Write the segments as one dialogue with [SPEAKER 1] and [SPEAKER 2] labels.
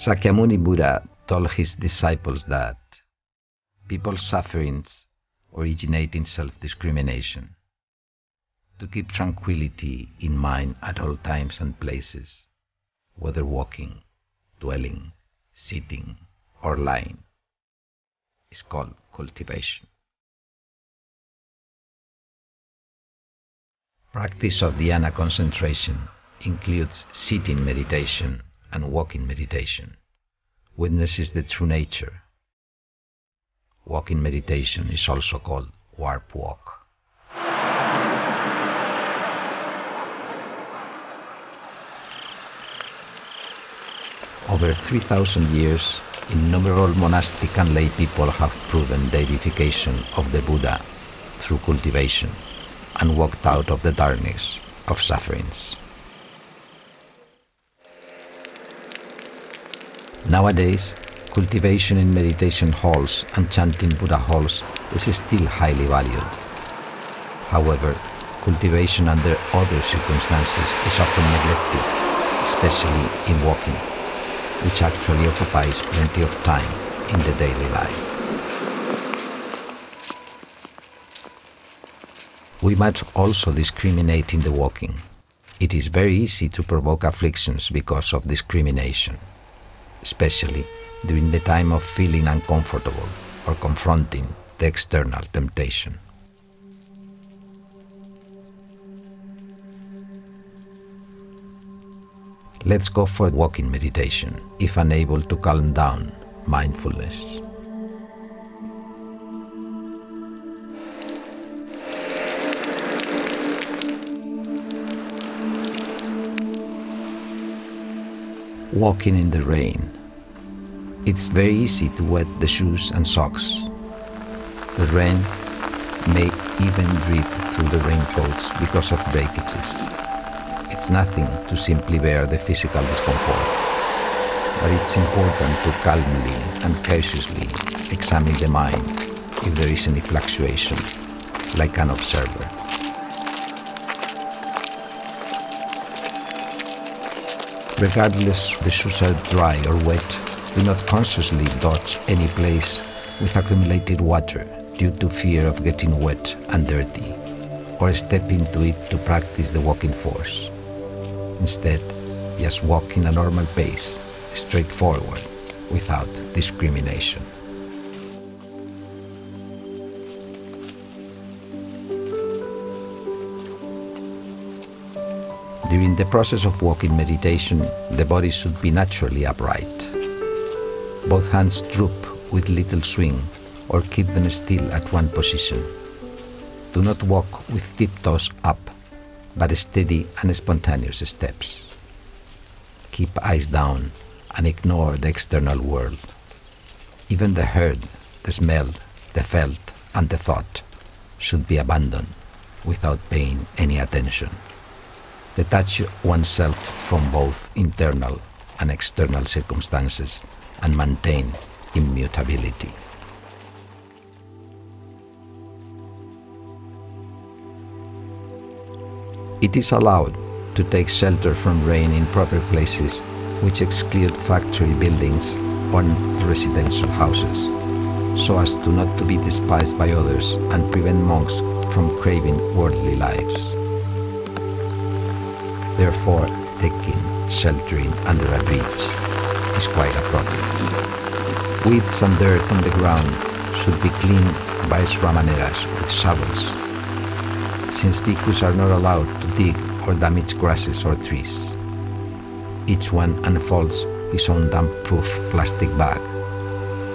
[SPEAKER 1] Sakyamuni Buddha told his disciples that people's sufferings originate in self-discrimination. To keep tranquility in mind at all times and places, whether walking, dwelling, sitting, or lying, is called cultivation. Practice of dhyana concentration includes sitting meditation and walking meditation, witnesses the true nature. Walking meditation is also called warp walk. Over 3,000 years, innumerable monastic and lay people have proven the edification of the Buddha through cultivation and walked out of the darkness of sufferings. Nowadays, cultivation in meditation halls and chanting Buddha halls is still highly valued. However, cultivation under other circumstances is often neglected, especially in walking, which actually occupies plenty of time in the daily life. We must also discriminate in the walking. It is very easy to provoke afflictions because of discrimination, especially during the time of feeling uncomfortable or confronting the external temptation. Let's go for walking meditation, if unable to calm down mindfulness. Walking in the rain. It's very easy to wet the shoes and socks. The rain may even drip through the raincoats because of breakages. It's nothing to simply bear the physical discomfort, but it's important to calmly and cautiously examine the mind if there is any fluctuation, like an observer. Regardless the shoes are dry or wet, do not consciously dodge any place with accumulated water due to fear of getting wet and dirty, or step into it to practice the walking force. Instead, just walk in a normal pace, straightforward, without discrimination. During the process of walking meditation, the body should be naturally upright. Both hands droop with little swing or keep them still at one position. Do not walk with tiptoes up, but steady and spontaneous steps. Keep eyes down and ignore the external world. Even the heard, the smelled, the felt, and the thought should be abandoned without paying any attention. Detach oneself from both internal and external circumstances and maintain immutability. It is allowed to take shelter from rain in proper places which exclude factory buildings or residential houses, so as to not to be despised by others and prevent monks from craving worldly lives. Therefore, taking sheltering under a bridge is quite appropriate. Weeds and dirt on the ground should be cleaned by sramaneras with shovels, since bhikkhus are not allowed to dig or damage grasses or trees. Each one unfolds his own damp-proof plastic bag.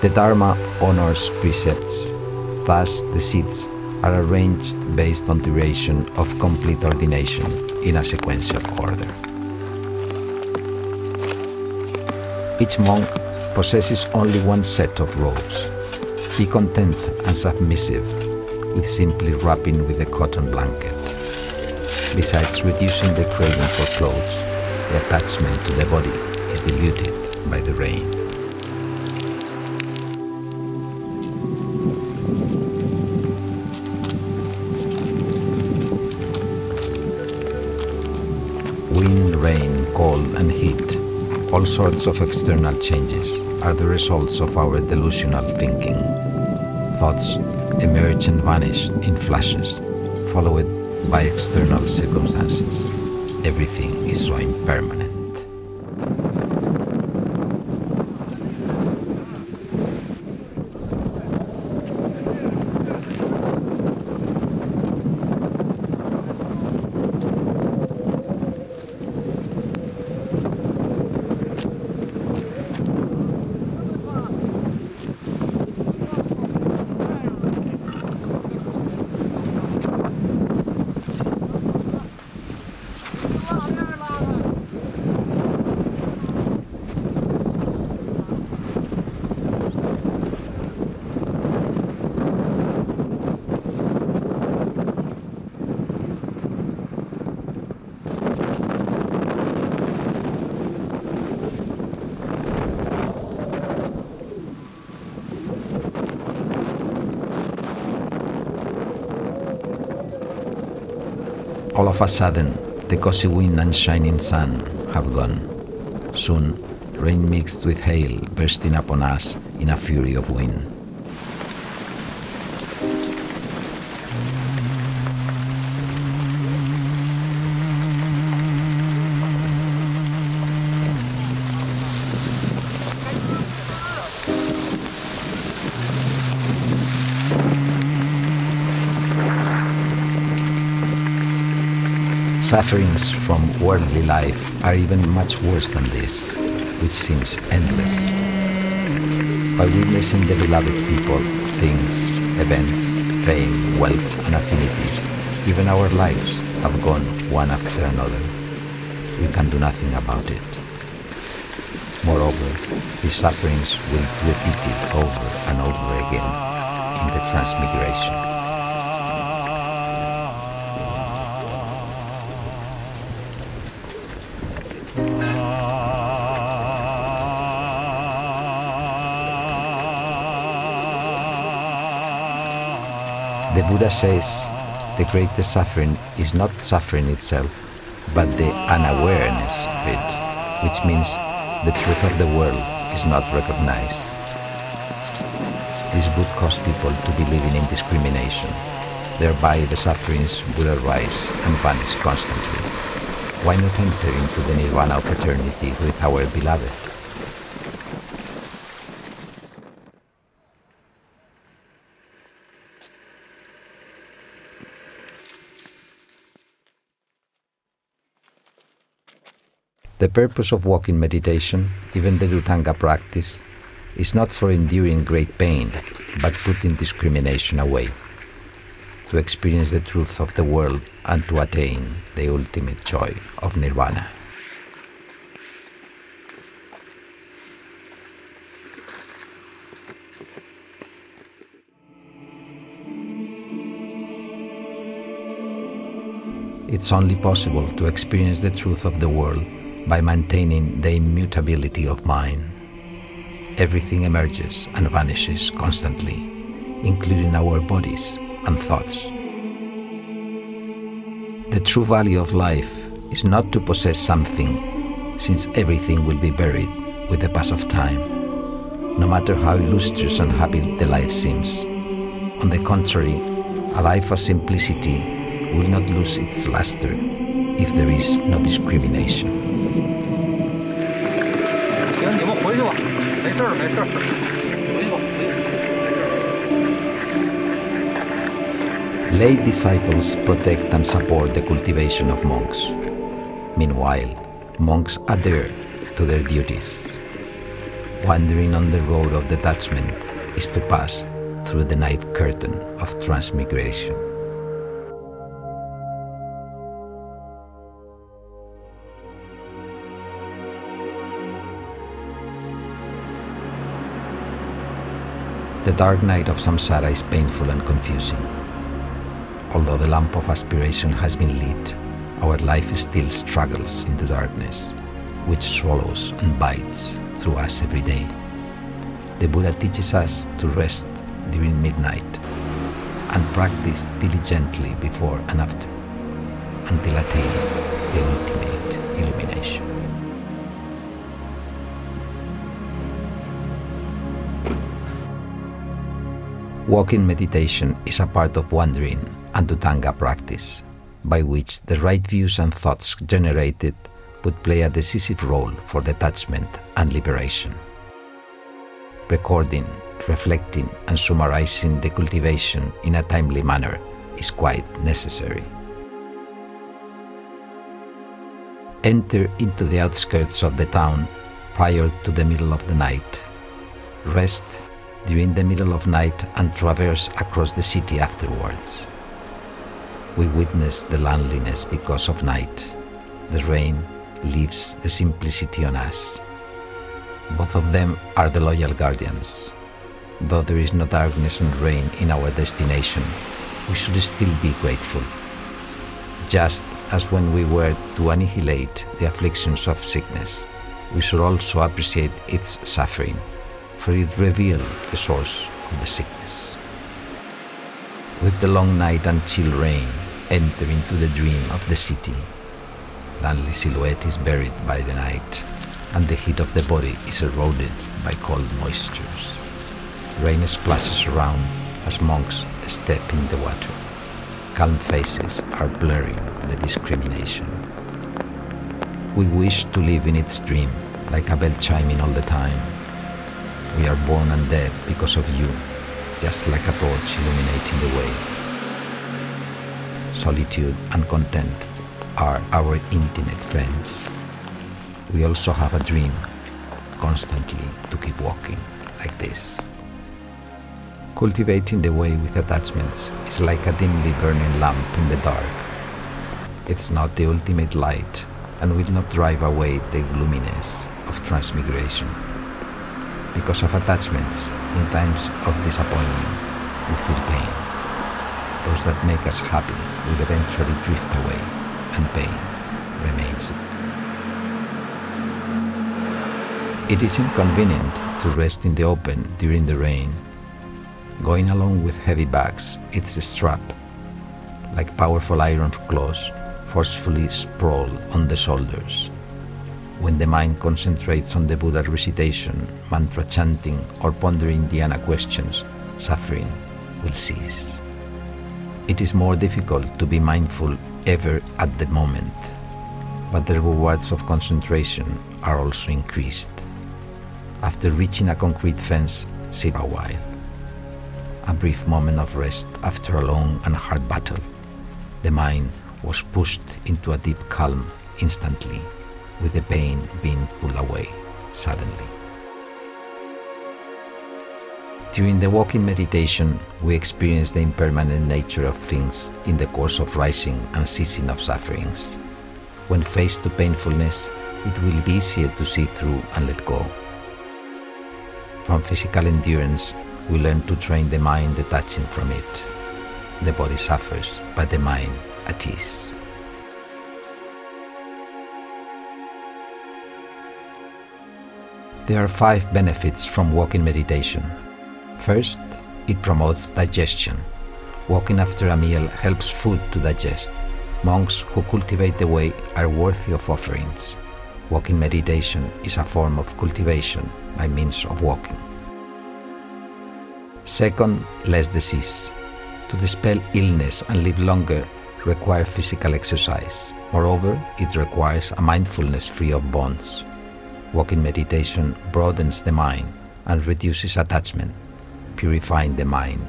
[SPEAKER 1] The Dharma honors precepts, thus the seats are arranged based on duration of complete ordination in a sequential order. Each monk possesses only one set of robes. Be content and submissive with simply wrapping with a cotton blanket. Besides reducing the craving for clothes, the attachment to the body is diluted by the rain. Wind, rain, cold and heat All sorts of external changes are the results of our delusional thinking. Thoughts emerge and vanish in flashes, followed by external circumstances. Everything is so impermanent. All of a sudden, the cozy wind and shining sun have gone. Soon, rain mixed with hail bursting upon us in a fury of wind. Sufferings from worldly life are even much worse than this, which seems endless. By witnessing the beloved people, things, events, fame, wealth, and affinities, even our lives have gone one after another. We can do nothing about it. Moreover, these sufferings will be repeated over and over again in the transmigration. The Buddha says the greatest suffering is not suffering itself, but the unawareness of it, which means the truth of the world is not recognized. This would cause people to believe in indiscrimination. Thereby the sufferings would arise and vanish constantly. Why not enter into the nirvana of eternity with our beloved? The purpose of walking meditation, even the Dhutanga practice, is not for enduring great pain, but putting discrimination away, to experience the truth of the world and to attain the ultimate joy of nirvana. It's only possible to experience the truth of the world by maintaining the immutability of mind. Everything emerges and vanishes constantly, including our bodies and thoughts. The true value of life is not to possess something, since everything will be buried with the pass of time, no matter how illustrious and happy the life seems. On the contrary, a life of simplicity will not lose its luster if there is no discrimination. Lay disciples protect and support the cultivation of monks. Meanwhile, monks adhere to their duties. Wandering on the road of detachment is to pass through the night curtain of transmigration. The dark night of samsara is painful and confusing. Although the lamp of aspiration has been lit, our life still struggles in the darkness, which swallows and bites through us every day. The Buddha teaches us to rest during midnight and practice diligently before and after, until attaining the ultimate illumination. Walking meditation is a part of Wandering and Dhutanga practice, by which the right views and thoughts generated would play a decisive role for detachment and liberation. Recording, reflecting, and summarizing the cultivation in a timely manner is quite necessary. Enter into the outskirts of the town prior to the middle of the night. Rest during the middle of night and traverse across the city afterwards. We witness the loneliness because of night. The rain leaves the simplicity on us. Both of them are the loyal guardians. Though there is no darkness and rain in our destination, we should still be grateful. Just as when we were to annihilate the afflictions of sickness, we should also appreciate its suffering, for it revealed the source of the sickness. With the long night and chill rain, enter into the dream of the city. Lonely silhouette is buried by the night, and the heat of the body is eroded by cold moistures. Rain splashes around as monks step in the water. Calm faces are blurring the discrimination. We wish to live in its dream, like a bell chiming all the time. We are born and dead because of you, just like a torch illuminating the way. Solitude and content are our intimate friends. We also have a dream, constantly to keep walking like this. Cultivating the way with attachments is like a dimly burning lamp in the dark. It's not the ultimate light and will not drive away the gloominess of transmigration. Because of attachments, in times of disappointment, we feel pain. Those that make us happy will eventually drift away, and pain remains. It is inconvenient to rest in the open during the rain. Going along with heavy bags, it's a strap, like powerful iron claws, forcefully sprawl on the shoulders. When the mind concentrates on the Buddha recitation, mantra chanting, or pondering dhyana questions, suffering will cease. It is more difficult to be mindful ever at the moment, but the rewards of concentration are also increased. After reaching a concrete fence, sit a while. A brief moment of rest after a long and hard battle. The mind was pushed into a deep calm instantly, with the pain being pulled away suddenly. During the walking meditation, we experience the impermanent nature of things in the course of rising and ceasing of sufferings. When faced to painfulness, it will be easier to see through and let go. From physical endurance, we learn to train the mind detaching from it. The body suffers, but the mind at ease. There are 5 benefits from walking meditation. First, it promotes digestion. Walking after a meal helps food to digest. Monks who cultivate the way are worthy of offerings. Walking meditation is a form of cultivation by means of walking. Second, less disease. To dispel illness and live longer require physical exercise. Moreover, it requires a mindfulness free of bonds. Walking meditation broadens the mind and reduces attachment, purifying the mind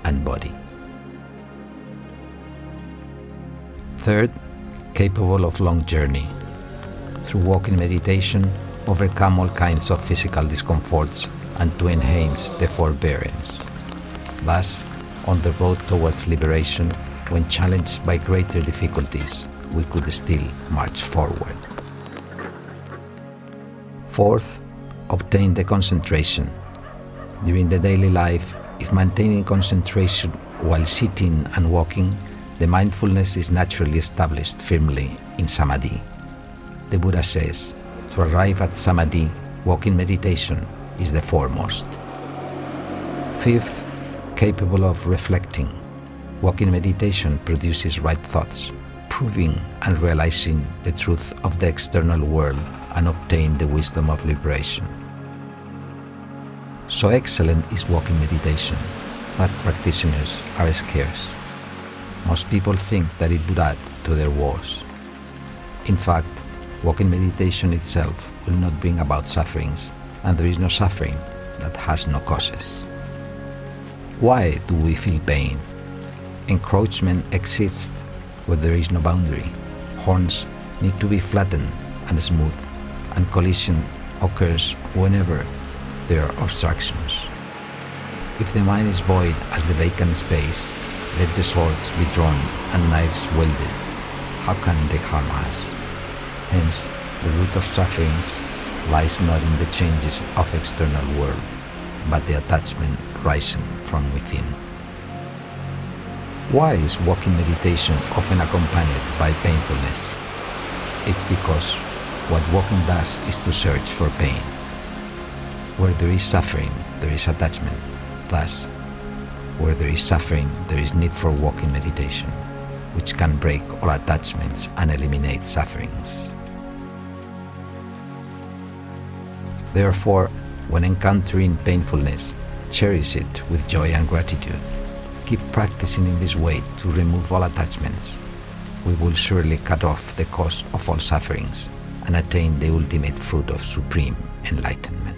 [SPEAKER 1] and body. Third, capable of long journey. Through walking meditation, overcome all kinds of physical discomforts and to enhance the forbearance. Thus, on the road towards liberation, when challenged by greater difficulties, we could still march forward. Fourth, obtain the concentration. During the daily life, if maintaining concentration while sitting and walking, the mindfulness is naturally established firmly in samadhi. The Buddha says, to arrive at samadhi, walking meditation is the foremost. Fifth, capable of reflecting. Walking meditation produces right thoughts, proving and realizing the truth of the external world and obtain the wisdom of liberation. So excellent is walking meditation but practitioners are scarce. Most people think that it would add to their woes. In fact, walking meditation itself will not bring about sufferings, and there is no suffering that has no causes. Why do we feel pain? Encroachment exists where there is no boundary. Horns need to be flattened and smooth, and collision occurs whenever there are obstructions. If the mind is void as the vacant space, let the swords be drawn and knives wielded. How can they harm us? Hence, the root of sufferings lies not in the changes of external world, but the attachment rising from within. Why is walking meditation often accompanied by painfulness? It's because what walking does is to search for pain. Where there is suffering, there is attachment. Thus, where there is suffering, there is need for walking meditation, which can break all attachments and eliminate sufferings. Therefore, when encountering painfulness, cherish it with joy and gratitude. Keep practicing in this way to remove all attachments. We will surely cut off the cause of all sufferings and attain the ultimate fruit of supreme enlightenment.